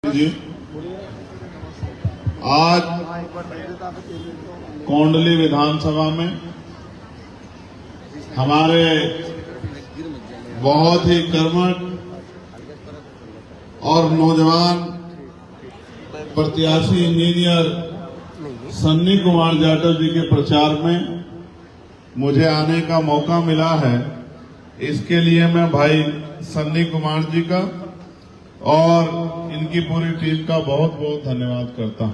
जी आज कोंडली विधानसभा में हमारे बहुत ही कर्मठ और नौजवान प्रत्याशी इंजीनियर सन्नी कुमार जाटव जी के प्रचार में मुझे आने का मौका मिला है। इसके लिए मैं भाई सन्नी कुमार जी का और इनकी पूरी टीम का बहुत बहुत धन्यवाद करता हूं।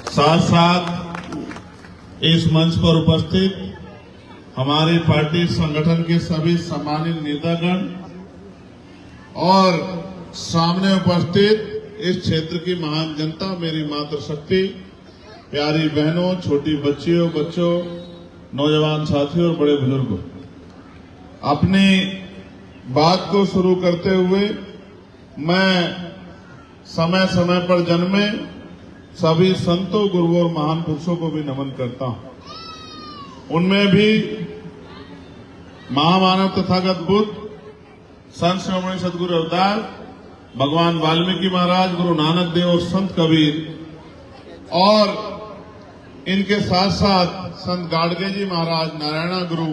साथ साथ इस मंच पर उपस्थित हमारी पार्टी संगठन के सभी सम्मानित नेतागण और सामने उपस्थित इस क्षेत्र की महान जनता, मेरी मातृशक्ति, प्यारी बहनों, छोटी बच्चियों, बच्चों, नौजवान साथियों और बड़े बुजुर्गों, अपनी बात को शुरू करते हुए मैं समय समय पर जन्मे सभी संतों, गुरुओं और महान पुरुषों को भी नमन करता हूं। उनमें भी महामानव तथागत बुद्ध, संत शिरोमणि सदगुरु रविदास, भगवान वाल्मीकि महाराज, गुरु नानक देव और संत कबीर, और इनके साथ साथ संत गाडगे जी महाराज, नारायणा गुरु,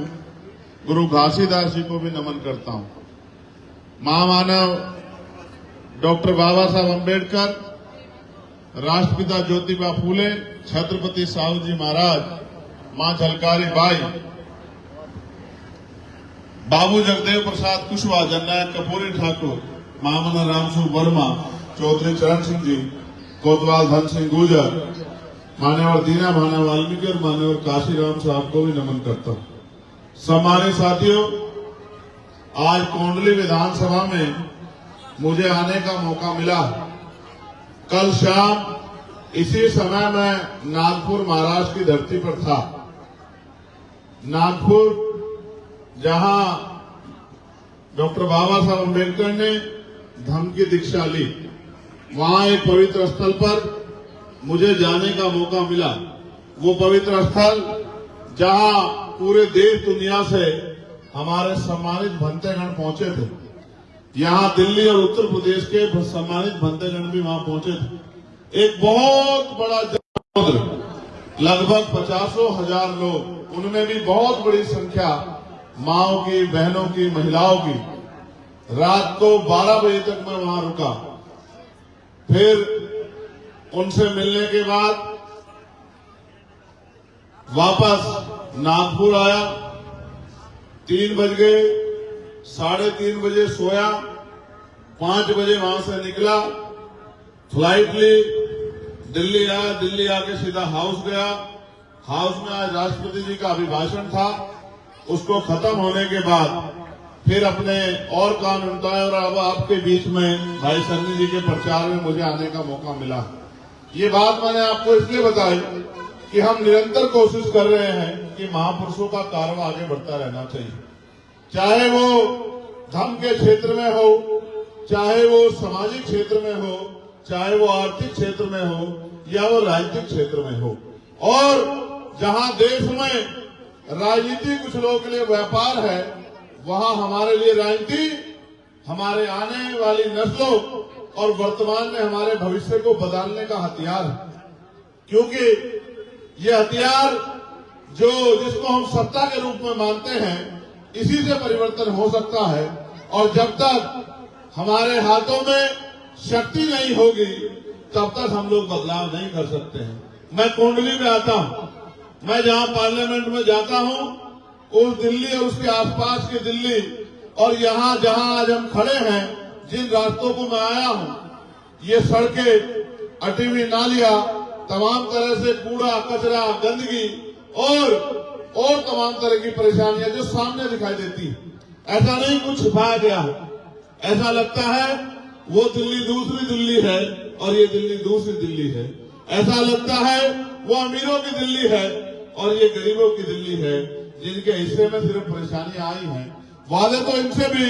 गुरु घासीदास जी को भी नमन करता हूं। महामानव डॉक्टर बाबा साहब अम्बेडकर, राष्ट्रपिता ज्योतिबा फूले, छत्रपति साहू जी महाराज, मां झलकारी बाई, बाबू जगदेव प्रसाद कुशवाहा, जननायक कर्पूरी ठाकुर, महामना रामसु वर्मा, चौधरी चरण सिंह जी, कोतवाल धन सिंह गुर्जर, मान्यवर दीना भाना वाल्मीकि और मान्यवर काशीराम साहब को भी नमन करता हूं। सम्मानित साथियों, आज कोंडली विधानसभा में मुझे आने का मौका मिला। कल शाम इसी समय मैं नागपुर, महाराष्ट्र की धरती पर था। नागपुर, जहां डॉक्टर बाबा साहब अम्बेडकर ने धम्म की दीक्षा ली, वहां एक पवित्र स्थल पर मुझे जाने का मौका मिला। वो पवित्र स्थल जहां पूरे देश दुनिया से हमारे सम्मानित भंतेगण पहुंचे थे। यहां दिल्ली और उत्तर प्रदेश के सम्मानित भंतेगण भी वहां पहुंचे थे। एक बहुत बड़ा जनसमुद्र, लगभग 50,000 लोग, उनमें भी बहुत बड़ी संख्या माओं की, बहनों की, महिलाओं की। रात को 12 बजे तक मैं वहां रुका। फिर उनसे मिलने के बाद वापस नागपुर आया। 3 बज गए, 3:30 बजे सोया, 5 बजे वहां से निकला, फ्लाइट ली, दिल्ली आया। दिल्ली आके सीधा हाउस गया। हाउस में आज राष्ट्रपति जी का अभिभाषण था। उसको खत्म होने के बाद फिर अपने और काम निपटाए और अब आपके बीच में भाई सन्नी जी के प्रचार में मुझे आने का मौका मिला। ये बात मैंने आपको इसलिए बताई कि हम निरंतर कोशिश कर रहे हैं कि महापुरुषों का कारवा आगे बढ़ता रहना चाहिए, चाहे वो धर्म के क्षेत्र में हो, चाहे वो सामाजिक क्षेत्र में हो, चाहे वो आर्थिक क्षेत्र में हो या वो राजनीतिक क्षेत्र में हो। और जहां देश में राजनीति कुछ लोगों के लिए व्यापार है, वहां हमारे लिए राजनीति हमारे आने वाली नस्लों और वर्तमान में हमारे भविष्य को बदलने का हथियार है। क्योंकि ये हथियार जिसको हम सत्ता के रूप में मानते हैं, इसी से परिवर्तन हो सकता है। और जब तक हमारे हाथों में शक्ति नहीं होगी, तब तक हम लोग बदलाव नहीं कर सकते हैं। मैं कोंडली में आता हूं, मैं जहां पार्लियामेंट में जाता हूं, उस दिल्ली और उसके आसपास की दिल्ली और यहां जहां आज हम खड़े हैं, जिन रास्तों को मैं आया हूं, ये सड़कें, अटी हुई नालियां, तमाम तरह से कूड़ा कचरा, गंदगी और तमाम तरह की परेशानियां जो सामने दिखाई देती है। ऐसा नहीं कुछ छिपाया गया है। ऐसा लगता है वो दिल्ली दूसरी दिल्ली है और ये दिल्ली दूसरी दिल्ली है। ऐसा लगता है वो अमीरों की दिल्ली है और ये गरीबों की दिल्ली है, जिनके हिस्से में सिर्फ परेशानियां आई हैं। वादे तो इनसे भी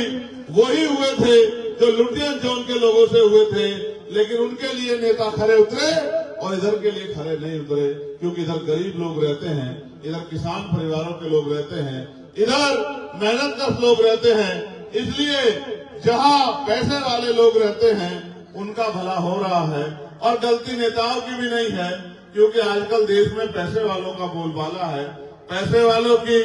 वही हुए थे जो लुटियन जोन के लोगों से हुए थे, लेकिन उनके लिए नेता खरे उतरे और इधर के लिए खरे नहीं उतरे। क्योंकि इधर गरीब लोग रहते हैं, इधर किसान परिवारों के लोग रहते हैं, इधर मेहनतकश लोग रहते हैं। इसलिए जहां पैसे वाले लोग रहते हैं उनका भला हो रहा है और गलती नेताओं की भी नहीं है, क्योंकि आजकल देश में पैसे वालों का बोलबाला है, पैसे वालों की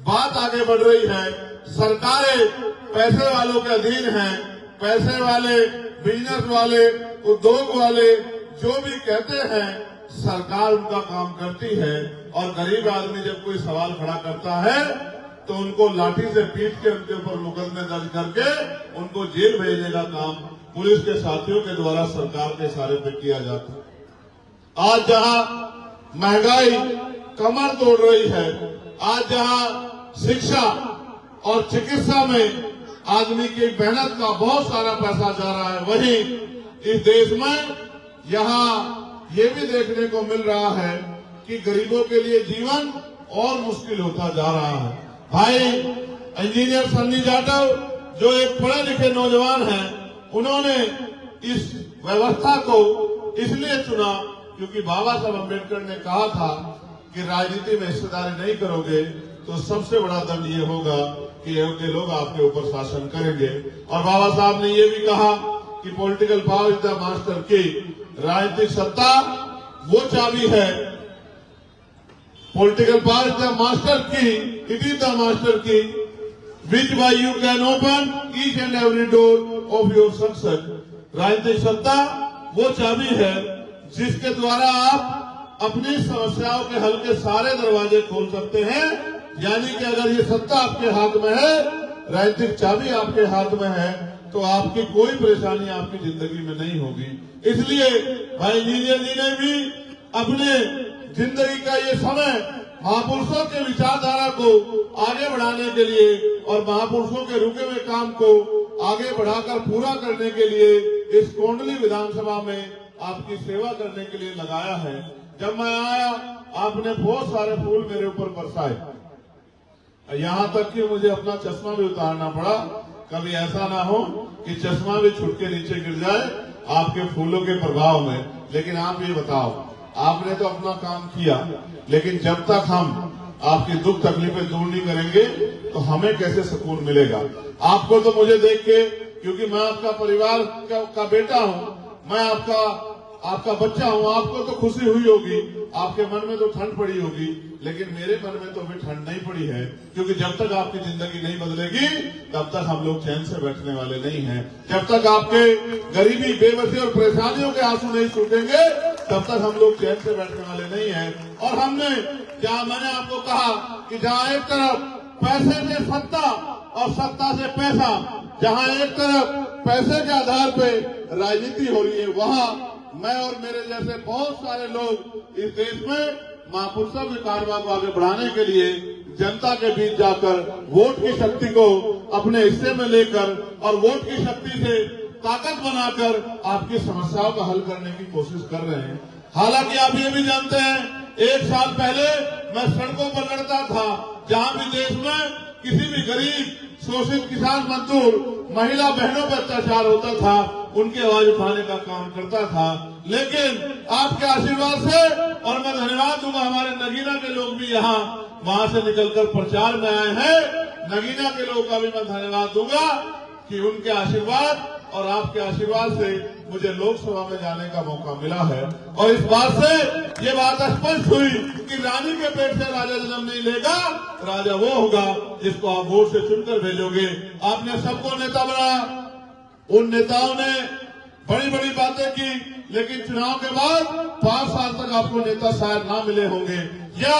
बात आगे बढ़ रही है, सरकारें पैसे वालों के अधीन हैं, पैसे वाले, बिजनेस वाले, उद्योग वाले जो भी कहते हैं सरकार उनका काम करती है। और गरीब आदमी जब कोई सवाल खड़ा करता है तो उनको लाठी से पीट के उनके ऊपर मुकदमे दर्ज करके उनको जेल भेजने का काम पुलिस के साथियों के द्वारा सरकार के इशारे पे किया जाता है। आज जहां महंगाई कमर तोड़ रही है, आज जहां शिक्षा और चिकित्सा में आदमी की मेहनत का बहुत सारा पैसा जा रहा है, वहीं इस देश में यहाँ ये भी देखने को मिल रहा है कि गरीबों के लिए जीवन और मुश्किल होता जा रहा है। भाई इंजीनियर सन्नी जाटव जो एक पढ़े लिखे नौजवान हैं, उन्होंने इस व्यवस्था को इसलिए चुना क्योंकि बाबा साहब अम्बेडकर ने कहा था कि राजनीति में हिस्सेदारी नहीं करोगे तो सबसे बड़ा दंड ये होगा कि योग्य लोग आपके ऊपर शासन करेंगे। और बाबा साहब ने ये भी कहा कि political power is the master की, राजनीतिक सत्ता वो चाबी है, political power is the master की, इट इज द मास्टर की विच bye you can open each and every door of your success. राजनीतिक सत्ता वो चाबी है जिसके द्वारा आप अपनी समस्याओं के हल के सारे दरवाजे खोल सकते हैं। यानी कि अगर ये सत्ता आपके हाथ में है, राजनीतिक चाबी आपके हाथ में है, तो आपकी कोई परेशानी आपकी जिंदगी में नहीं होगी। इसलिए भाई इंजीनियर जी ने भी अपने जिंदगी का ये समय महापुरुषों के विचारधारा को आगे बढ़ाने के लिए और महापुरुषों के रुके हुए काम को आगे बढ़ाकर पूरा करने के लिए इस कोंडली विधानसभा में आपकी सेवा करने के लिए लगाया है। जब मैं आया आपने बहुत सारे फूल मेरे ऊपर बरसाए, यहाँ तक कि मुझे अपना चश्मा भी उतारना पड़ा। कभी ऐसा ना हो कि चश्मा भी छूट के नीचे गिर जाए आपके फूलों के प्रभाव में। लेकिन आप ये बताओ, आपने तो अपना काम किया, लेकिन जब तक हम आपकी दुख तकलीफें दूर नहीं करेंगे तो हमें कैसे सुकून मिलेगा। आपको तो मुझे देख के, क्योंकि मैं आपका परिवार का बेटा हूँ, मैं आपका बच्चा हूँ, आपको तो खुशी हुई होगी, आपके मन में तो ठंड पड़ी होगी, लेकिन मेरे मन में तो अभी ठंड नहीं पड़ी है, क्योंकि जब तक आपकी जिंदगी नहीं बदलेगी तब तक हम लोग चैन से बैठने वाले नहीं हैं। जब तक आपके गरीबी, बेबसी और परेशानियों के आंसू नहीं सूखेंगे तब तक हम लोग चैन से बैठने वाले नहीं हैं। और मैंने आपको कहा कि जहाँ एक तरफ पैसे से सत्ता और सत्ता से पैसा, जहाँ एक तरफ पैसे के आधार पे राजनीति हो रही है, वहाँ मैं और मेरे जैसे बहुत सारे लोग इस देश में महापुरुषों के कारवां को आगे बढ़ाने के लिए जनता के बीच जाकर वोट की शक्ति को अपने हिस्से में लेकर और वोट की शक्ति से ताकत बनाकर आपकी समस्याओं का हल करने की कोशिश कर रहे हैं। हालांकि आप ये भी जानते हैं, 1 साल पहले मैं सड़कों पर लड़ता था, जहां भी देश में किसी भी गरीब, शोषित किसान, मजदूर, महिला बहनों पर अत्याचार होता था, उनकी आवाज उठाने का काम करता था। लेकिन आपके आशीर्वाद से, और मैं धन्यवाद दूंगा, हमारे नगीना के लोग भी यहाँ वहां से निकलकर प्रचार में आए हैं, नगीना के लोगों का भी मैं धन्यवाद दूंगा कि उनके आशीर्वाद और आपके आशीर्वाद से मुझे लोकसभा में जाने का मौका मिला है। और इस बात से ये बात स्पष्ट हुई कि रानी के पेट से राजा जन्म नहीं लेगा, राजा वो होगा जिसको आप वोट से चुनकर भेजोगे। आपने सबको नेता बनाया, उन नेताओं ने बड़ी बड़ी बातें की, लेकिन चुनाव के बाद 5 साल तक आपको नेता शायद ना मिले होंगे, या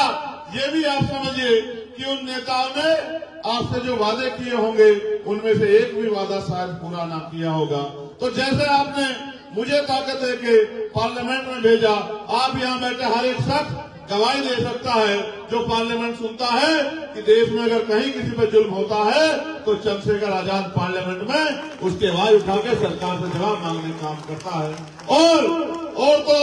ये भी आप समझिए कि उन नेताओं ने आपसे जो वादे किए होंगे उनमें से एक भी वादा शायद पूरा ना किया होगा। तो जैसे आपने मुझे ताकत देके पार्लियामेंट में भेजा, आप यहाँ बैठे हर एक शख्स गवाही दे सकता है जो पार्लियामेंट सुनता है कि देश में अगर कहीं किसी पर जुल्म होता है तो चंद्रशेखर आजाद पार्लियामेंट में उसकी आवाज उठा के सरकार से जवाब मांगने का काम करता है। और तो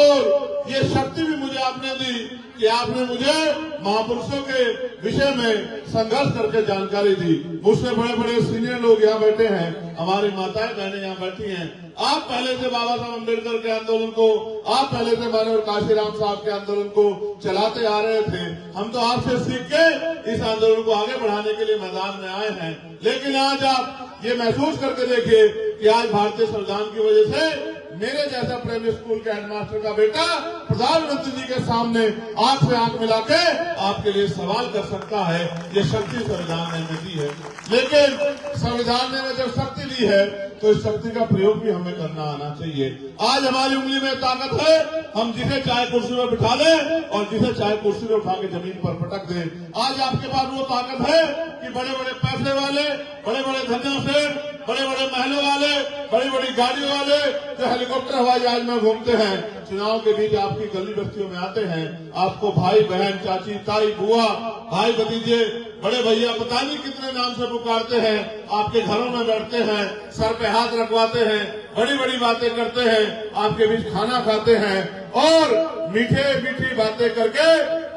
ये शक्ति भी मुझे आपने दी कि आपने मुझे महापुरुषों के विषय में संघर्ष करके जानकारी दी। मुझसे बड़े बड़े सीनियर लोग यहाँ बैठे हैं, हमारी माताएं बहनें यहाँ बैठी हैं। आप पहले से बाबा साहब अम्बेडकर के आंदोलन को, आप पहले से माननीय काशीराम साहब के आंदोलन को चलाते आ रहे थे। हम तो आपसे सीख के इस आंदोलन को आगे बढ़ाने के लिए मैदान में आए हैं। लेकिन आज आप ये महसूस करके देखिए कि आज भारतीय संविधान की वजह से मेरे जैसा प्राइमरी स्कूल के हेडमास्टर का बेटा प्रधानमंत्री जी के सामने आंख से आंख मिला के आपके लिए सवाल कर सकता है। ये शक्ति संविधान ने दी है, लेकिन संविधान ने जब शक्ति दी है तो इस शक्ति का प्रयोग भी हमें करना आना चाहिए। आज हमारी उंगली में ताकत है, हम जिसे चाहे कुर्सी में बिठा दें और जिसे चाहे कुर्सी में उठा के जमीन पर पटक दें। आज आपके पास वो ताकत है कि बड़े बड़े पैसे वाले, बड़े बड़े धनियों से, बड़े बड़े महलों वाले, बड़ी बड़ी गाड़ियों वाले जो हेलीकॉप्टर हवाई जहाज में घूमते हैं, चुनाव के बीच आपकी गली बस्तियों में आते हैं, आपको भाई बहन, चाची, ताई, बुआ, भाई भतीजे, बड़े भैया, पता नहीं कितने नाम से पुकारते हैं, आपके घरों में बैठते हैं, सर पे हाथ रखवाते हैं, बड़ी बड़ी बातें करते हैं, आपके बीच खाना खाते हैं और मीठे मीठी बातें करके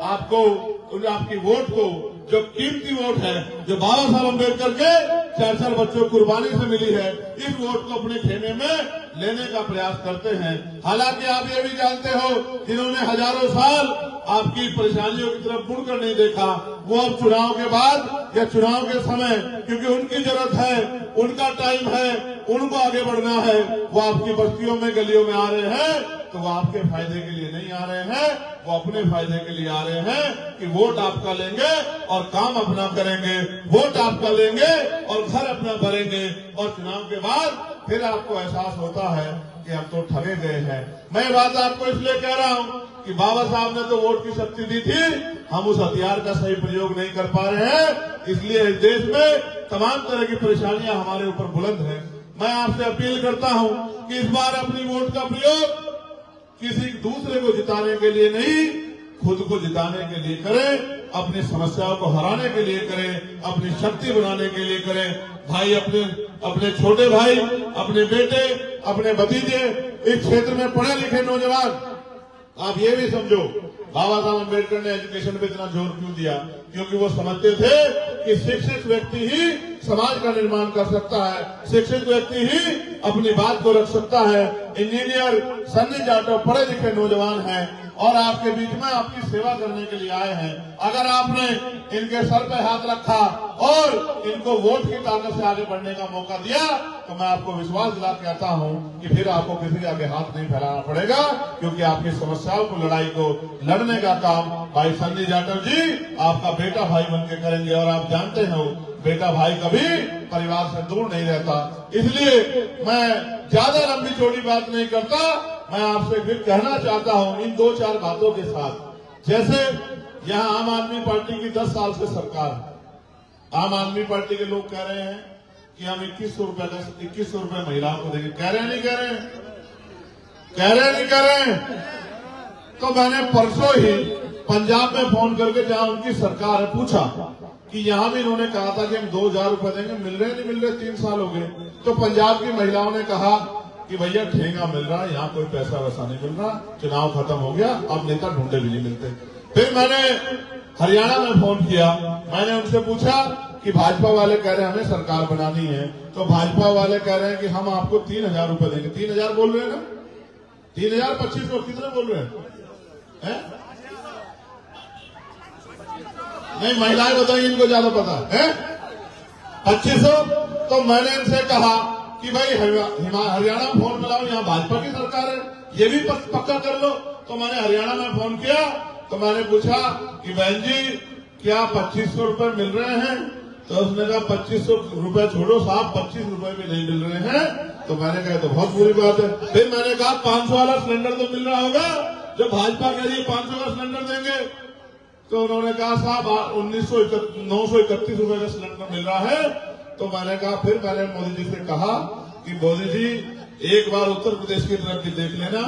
आपको आपकी वोट को, जो कीमती वोट है, जो बाबा साहब अम्बेडकर के 4 बच्चों कुर्बानी से मिली है, इस वोट को अपने खेमे में लेने का प्रयास करते हैं। हालांकि आप ये भी जानते हो, जिन्होंने हजारों साल आपकी परेशानियों की तरफ मुड़कर नहीं देखा, वो अब चुनाव के बाद या चुनाव के समय, क्योंकि उनकी जरूरत है, उनका टाइम है, उनको आगे बढ़ना है, वो आपकी बस्तियों में, गलियों में आ रहे हैं, तो वो आपके फायदे के लिए नहीं आ रहे हैं, वो अपने फायदे के लिए आ रहे हैं कि वोट आपका लेंगे और काम अपना करेंगे, वोट आपका लेंगे और घर अपना भरेंगे, और चुनाव के बाद फिर आपको एहसास होता है कि हम तो ठगे गए हैं। मैं ये बात आपको इसलिए कह रहा हूँ कि बाबा साहब ने तो वोट की शक्ति दी थी, हम उस हथियार का सही प्रयोग नहीं कर पा रहे हैं, इसलिए इस देश में तमाम तरह की परेशानियां हमारे ऊपर बुलंद हैं। मैं आपसे अपील करता हूँ कि इस बार अपनी वोट का प्रयोग किसी दूसरे को जिताने के लिए नहीं, खुद को जिताने के लिए करें, अपनी समस्याओं को हराने के लिए करें, अपनी शक्ति बनाने के लिए करें। भाई अपने छोटे भाई, अपने बेटे, अपने भतीजे, इस क्षेत्र में पढ़े लिखे नौजवान, आप ये भी समझो बाबा साहब अम्बेडकर ने एजुकेशन पे इतना जोर क्यों दिया, क्योंकि वो समझते थे कि शिक्षित व्यक्ति ही समाज का निर्माण कर सकता है, शिक्षित व्यक्ति ही अपनी बात को रख सकता है। इंजीनियर सन्नी जाटव पढ़े लिखे नौजवान हैं और आपके बीच में आपकी सेवा करने के लिए आए हैं। अगर आपने इनके सर पे हाथ रखा और इनको वोट की ताकत से आगे बढ़ने का मौका दिया, तो मैं आपको विश्वास दिला के कहता हूं कि फिर आपको किसी के आगे हाथ नहीं फैलाना पड़ेगा, क्योंकि आपकी समस्याओं को, लड़ाई को लड़ने का काम भाई सन्नी जाटव जी आपका बेटा भाई बन के करेंगे। और आप जानते हो, बेटा भाई कभी परिवार से दूर नहीं रहता। इसलिए मैं ज्यादा लंबी चौड़ी बात नहीं करता, मैं आपसे फिर कहना चाहता हूं इन 2-4 बातों के साथ। जैसे यहाँ आम आदमी पार्टी की 10 साल से सरकार है, आम आदमी पार्टी के लोग कह रहे हैं कि हम 2100 रुपए महिलाओं को देंगे। कह रहे हैं नहीं कह रहे हैं? कह रहे नहीं कह रहे हैं? तो मैंने परसों ही पंजाब में फोन करके, जहां उनकी सरकार है, पूछा कि यहाँ भी इन्होंने कहा था कि हम 2000 रुपए देंगे, मिल रहे नहीं मिल रहे, 3 साल हो गए। तो पंजाब की महिलाओं ने कहा कि भैया ठेंगा मिल रहा है, यहाँ कोई पैसा वैसा नहीं मिल रहा, चुनाव खत्म हो गया, अब नेता ढूंढे भी नहीं मिलते। फिर मैंने हरियाणा में फोन किया, मैंने उनसे पूछा कि भाजपा वाले कह रहे हैं हमें सरकार बनानी है, तो भाजपा वाले कह रहे हैं कि हम आपको 3000 रुपए देंगे। 3000 बोल रहे हैं ना? 3000 2500 कितने बोल रहे हैं? नहीं, महिलाएं बताइए, इनको ज्यादा पता है। 2500। तो मैंने इनसे कहा कि भाई हरियाणा फोन मिलाओ, यहाँ भाजपा की सरकार है, ये भी पक्का कर लो। तो मैंने हरियाणा में फोन किया, तो मैंने पूछा कि बहन जी क्या 2500 रुपए मिल रहे हैं? तो उसने कहा 2500 रुपए छोड़ो साहब, 25 रुपए भी नहीं मिल रहे हैं। तो मैंने कहा तो बहुत बुरी बात है। फिर मैंने कहा 500 वाला सिलेंडर तो मिल रहा होगा, जो भाजपा के लिए 500 का सिलेंडर देंगे। तो उन्होंने कहा साहब 931 रुपए का सिलेंडर मिल रहा है। तो मैंने कहा, फिर मैंने मोदी जी से कहा कि मोदी जी एक बार उत्तर प्रदेश की तरफ भी देख लेना,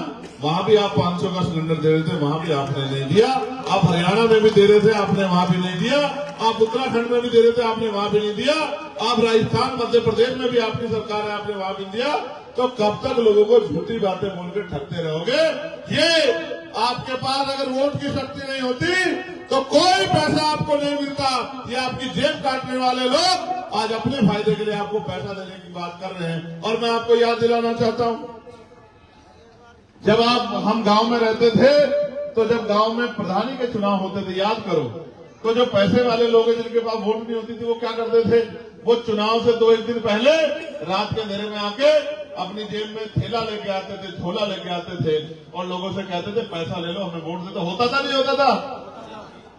वहां भी आप 500 का सिलेंडर दे रहे थे, वहां भी आपने नहीं दिया। आप हरियाणा में भी दे रहे थे, आपने वहां भी नहीं दिया। आप उत्तराखंड में भी दे रहे थे, आपने वहां भी नहीं दिया। आप राजस्थान, मध्य प्रदेश में भी आपकी सरकार है, आपने वहां भी दिया। तो कब तक लोगों को झूठी बातें बोलकर ठगते रहोगे? ये आपके पास अगर वोट की शक्ति नहीं होती तो कोई पैसा आपको नहीं मिलता। ये आपकी जेब काटने वाले लोग आज अपने फायदे के लिए आपको पैसा देने की बात कर रहे हैं। और मैं आपको याद दिलाना चाहता हूं, जब हम गांव में रहते थे, तो जब गांव में प्रधानी के चुनाव होते थे, याद करो, तो जो पैसे वाले लोग हैं जिनके पास वोट नहीं होती थी वो क्या करते थे, वो चुनाव से 2-1 दिन पहले रात के अंधेरे में आके अपनी जेब में थैला लेके आते थे, झोला लेके आते थे और लोगों से कहते थे पैसा ले लो हमें वोट दे दो। होता था नहीं होता था?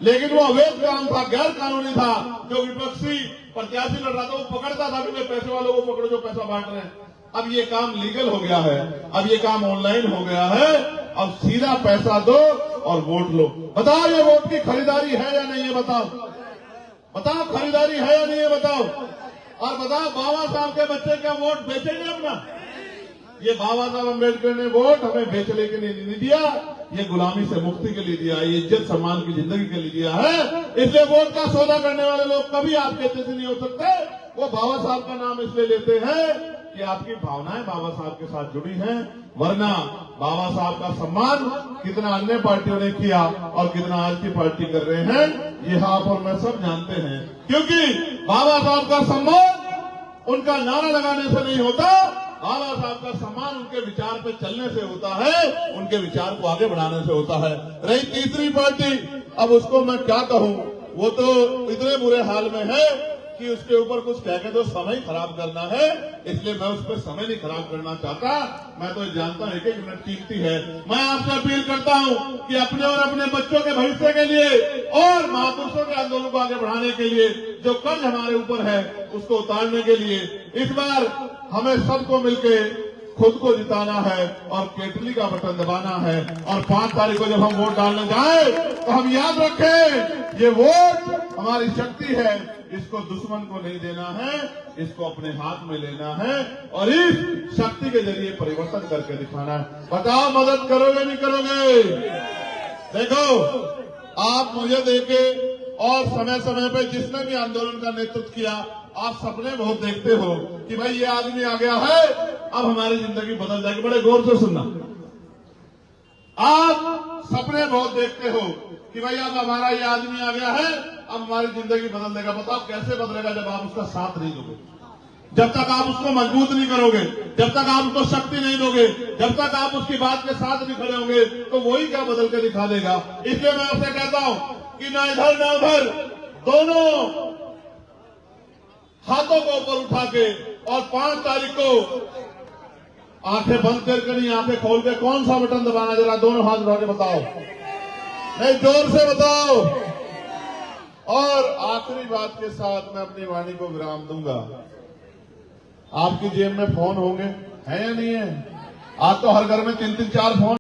लेकिन वो अवैध काम था, गैर कानूनी था। जो विपक्षी प्रत्याशी लड़ रहा था वो पकड़ता था कि मैं पैसे वालों को पकड़ो जो पैसा बांट रहे हैं। अब ये काम लीगल हो गया है, अब ये काम ऑनलाइन हो गया है। अब सीधा पैसा दो और वोट लो। बताओ ये वोट की खरीदारी है या नहीं, ये बताओ। बताओ खरीदारी है या नहीं, ये बताओ। और बताओ बाबा साहब के बच्चे क्या वोट बेचेंगे अपना? ये बाबा साहब अम्बेडकर ने वोट हमें बेचने के लिए नहीं दिया, ये गुलामी से मुक्ति के लिए दिया है, ये इज्जत सम्मान की जिंदगी के लिए दिया है। इसलिए वोट का सौदा करने वाले लोग कभी आपके जैसे नहीं हो सकते। वो बाबा साहब का नाम इसलिए लेते हैं कि आपकी भावनाएं बाबा साहब के साथ जुड़ी हैं, वरना बाबा साहब का सम्मान कितना अन्य पार्टियों ने किया और कितना आज की पार्टी कर रहे हैं, ये आप और मैं सब जानते हैं। क्योंकि बाबा साहब का सम्मान उनका नारा लगाने से नहीं होता, बाबा साहब का सम्मान उनके विचार पे चलने से होता है, उनके विचार को आगे बढ़ाने से होता है। रही तीसरी पार्टी, अब उसको मैं क्या कहूं, वो तो इतने बुरे हाल में है कि उसके ऊपर कुछ कह के तो समय खराब करना है, इसलिए मैं उस पर समय नहीं खराब करना चाहता। मैं तो जानता हूं 1-1 मिनट कीमती है। मैं आपसे अपील करता हूं कि अपने और अपने बच्चों के भविष्य के लिए और महापुरुषों के आंदोलन को आगे बढ़ाने के लिए जो कर्ज हमारे ऊपर है उसको उतारने के लिए इस बार हमें सबको मिलके खुद को जिताना है और केतली का बटन दबाना है। और 5 तारीख को जब हम वोट डालने जाए तो हम याद रखें ये वोट हमारी शक्ति है, इसको दुश्मन को नहीं देना है, इसको अपने हाथ में लेना है और इस शक्ति के जरिए परिवर्तन करके दिखाना है। बताओ मदद करोगे नहीं करोगे? देखो आप मुझे देखे और समय समय पे जिसने भी आंदोलन का नेतृत्व किया, आप सपने बहुत देखते हो कि भाई ये आदमी आ गया है अब हमारी जिंदगी बदल जाएगी। बड़े गौर से सुनना, आप सपने बहुत देखते हो कि भाई अब हमारा ये आदमी आ गया है अब हमारी जिंदगी बदल देगा। बताओ कैसे बदलेगा? जब आप उसका साथ नहीं दोगे, जब तक आप उसको मजबूत नहीं करोगे, जब तक आप उसको शक्ति नहीं दोगे, जब तक आप उसकी बात के साथ नहीं खड़े होंगे तो वही क्या बदल के दिखा देगा। इसलिए मैं आपसे कहता हूं कि ना इधर ना उधर, दोनों हाथों को ऊपर उठा के और 5 तारीख को आंखें बंद करके नहीं आंखें खोल के कौन सा बटन दबाना, जरा दोनों हाथ उठा के बताओ, नहीं जोर से बताओ। और आखिरी बात के साथ मैं अपनी वाणी को विराम दूंगा। आपकी जेब में फोन होंगे, है या नहीं है? आज तो हर घर में 3-3-4 फोन